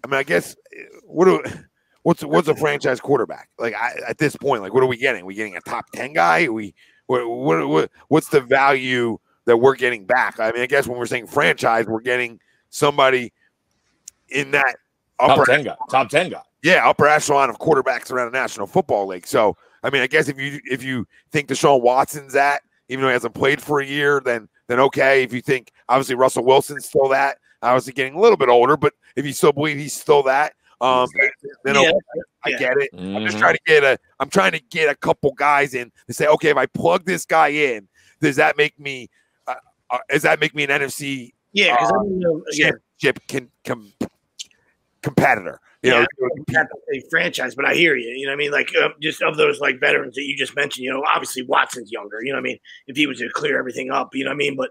I mean, I guess what's a franchise quarterback like at this point? Like, what are we getting? Are we getting a top 10 guy? What's the value that we're getting back? I mean, I guess when we're saying franchise, we're getting somebody in that top 10 guy. Yeah, upper echelon of quarterbacks around the National Football League. So, I mean, I guess if you think Deshaun Watson's that, even though he hasn't played for a year, then okay. If you think obviously Russell Wilson's still that, obviously getting a little bit older, but if you still believe he's still that, then okay, I get it. Mm-hmm. I'm just trying to get a couple guys in to say, okay, if I plug this guy in, does that make me an NFC championship competitor? You know, a franchise, but I hear you. You know what I mean? Like just of those like veterans that you just mentioned, you know, obviously Watson's younger. You know what I mean? If he was to clear everything up, you know what I mean? But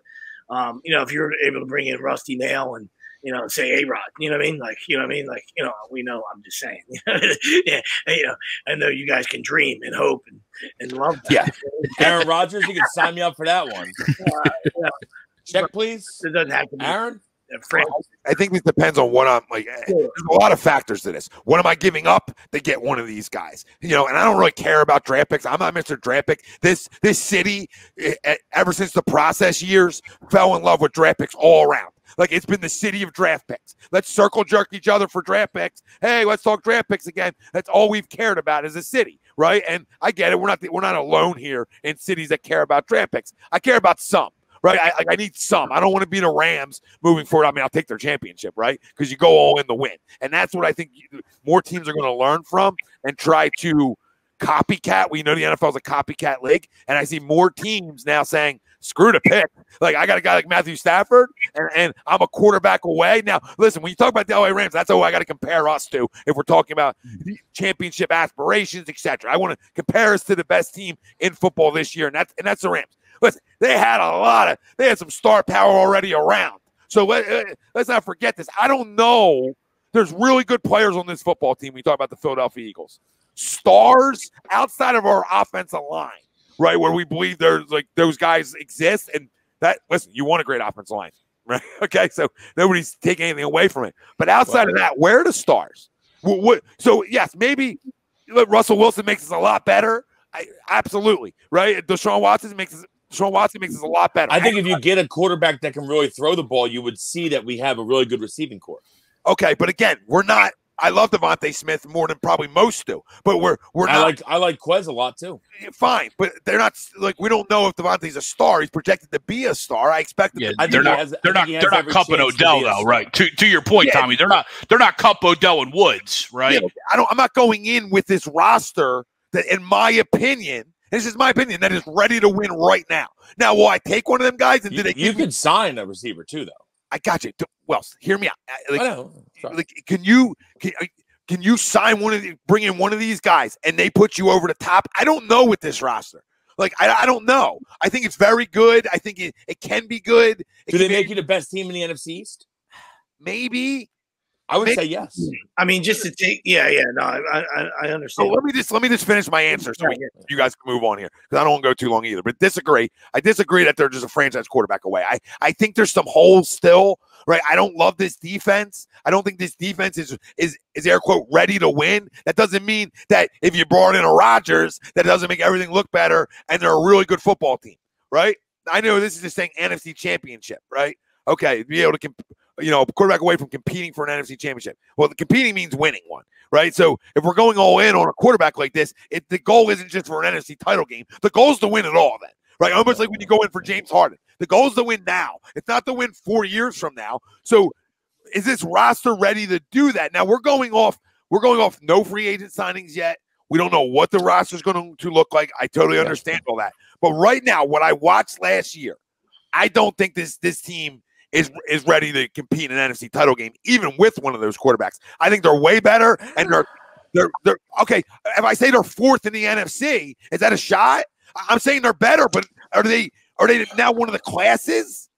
you know, if you're able to bring in Rusty Nail and say A-Rod, you know what I mean? Like, you know what I mean? Like, you know, we know. I'm just saying. Yeah, you know, I know you guys can dream and hope and love that. Yeah, Aaron Rodgers, you can sign me up for that one. Check, please. It doesn't have to be Aaron. I think it depends on what I'm like. There's a lot of factors to this. What am I giving up to get one of these guys? You know, and I don't really care about draft picks. I'm not Mr. Draft Pick. This city, ever since the process years, fell in love with draft picks all around. Like, it's been the city of draft picks. Let's circle jerk each other for draft picks. Hey, let's talk draft picks again. That's all we've cared about as a city, right? And I get it. We're not alone here in cities that care about draft picks. I care about some. Right, I need some. I don't want to be the Rams moving forward. I mean, I'll take their championship, right? Because you go all in the win, and that's what I think more teams are going to learn from and try to copycat. We know the NFL is a copycat league, and I see more teams now saying, "Screw the pick." Like, I got a guy like Matthew Stafford, and I'm a quarterback away. Now, listen, when you talk about the LA Rams, that's who I got to compare us to if we're talking about championship aspirations, etc. I want to compare us to the best team in football this year, and that's the Rams. Listen, they had some star power already around. So let's not forget this. I don't know. There's really good players on this football team. We talk about the Philadelphia Eagles. Stars outside of our offensive line, right, where we believe there's like those guys exist. And that, listen, you want a great offensive line, right? Okay, so nobody's taking anything away from it. But outside of that, where are the stars? So, yes, maybe Russell Wilson makes us a lot better. Absolutely, right? Deshaun Watson makes us a lot better. I think if you get a quarterback that can really throw the ball, you would see that we have a really good receiving core. Okay, but again, we're not. I love Devontae Smith more than probably most do, but we're not. I like Quez a lot too. Fine, but they're not like, we don't know if Devontae's a star. He's projected to be a star. I expect. Yeah, they're not Cup and Odell though, right? To your point, Tommy, they're not Cup, Odell, and Woods, right? Yeah, I'm not going in with this roster that, in my opinion. This is my opinion, that is ready to win right now. Now, will I take one of them guys? And you could sign a receiver too, though. I got you. Well, hear me out. I know. Can you sign bring in one of these guys and they put you over the top? I don't know with this roster. Like, I don't know. I think it's very good. I think it can be good. Do they make you the best team in the NFC East? Maybe. I would say yes. I mean, just to take, no, I understand. So let me just finish my answer so you guys can move on here, because I don't want to go too long either. But I disagree that they're just a franchise quarterback away. I think there's some holes still, right? I don't love this defense. I don't think this defense is air quote ready to win. That doesn't mean that if you brought in a Rodgers, that doesn't make everything look better, and they're a really good football team, right? I know this is just saying NFC Championship, right? Okay, be able to quarterback away from competing for an NFC Championship. Well, the competing means winning one, right? So if we're going all in on a quarterback like this, the goal isn't just for an NFC title game. The goal is to win it all then, right? Almost like when you go in for James Harden. The goal is to win now. It's not to win 4 years from now. So is this roster ready to do that? Now we're going off no free agent signings yet. We don't know what the roster is going to look like. I totally understand all that. But right now, what I watched last year, I don't think this team is ready to compete in an NFC title game, even with one of those quarterbacks. I think they're way better, and they're okay. If I say they're fourth in the NFC, is that a shot? I'm saying they're better, but are they now one of the classes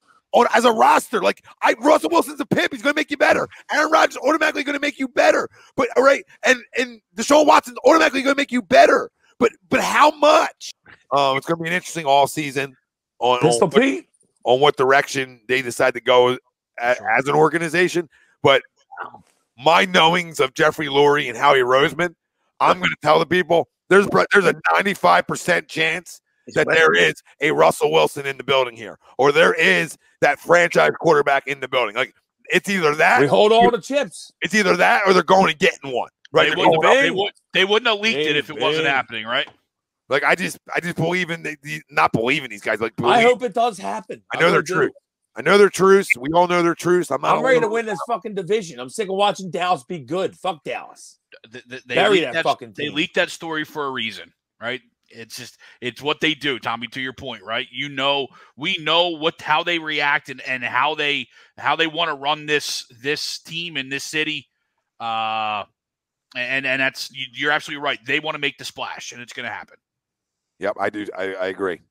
as a roster? Like, Russell Wilson's a pimp; he's going to make you better. Aaron Rodgers automatically going to make you better, but all right, and Deshaun Watson's automatically going to make you better. But how much? It's going to be an interesting all season on what direction they decide to go as an organization. But my knowings of Jeffrey Lurie and Howie Roseman, I'm going to tell the people there's a 95% chance that there is a Russell Wilson in the building here, or there is that franchise quarterback in the building. Like, it's either that. We hold all the chips. It's either that or they're going and getting one. Right? They wouldn't have leaked it if it wasn't happening, right? Like, I just believe in not believe in these guys. Like, I hope it does happen. I know they're true. I know their truths. We all know their truths. I'm ready to win this fucking division. I'm sick of watching Dallas be good. Fuck Dallas. Bury that fucking team. They leaked that story for a reason, right? It's what they do, Tommy, to your point, right? We know how they react and how they want to run this team in this city. And that's, you're absolutely right. They want to make the splash, and it's going to happen. Yep, I do. I agree.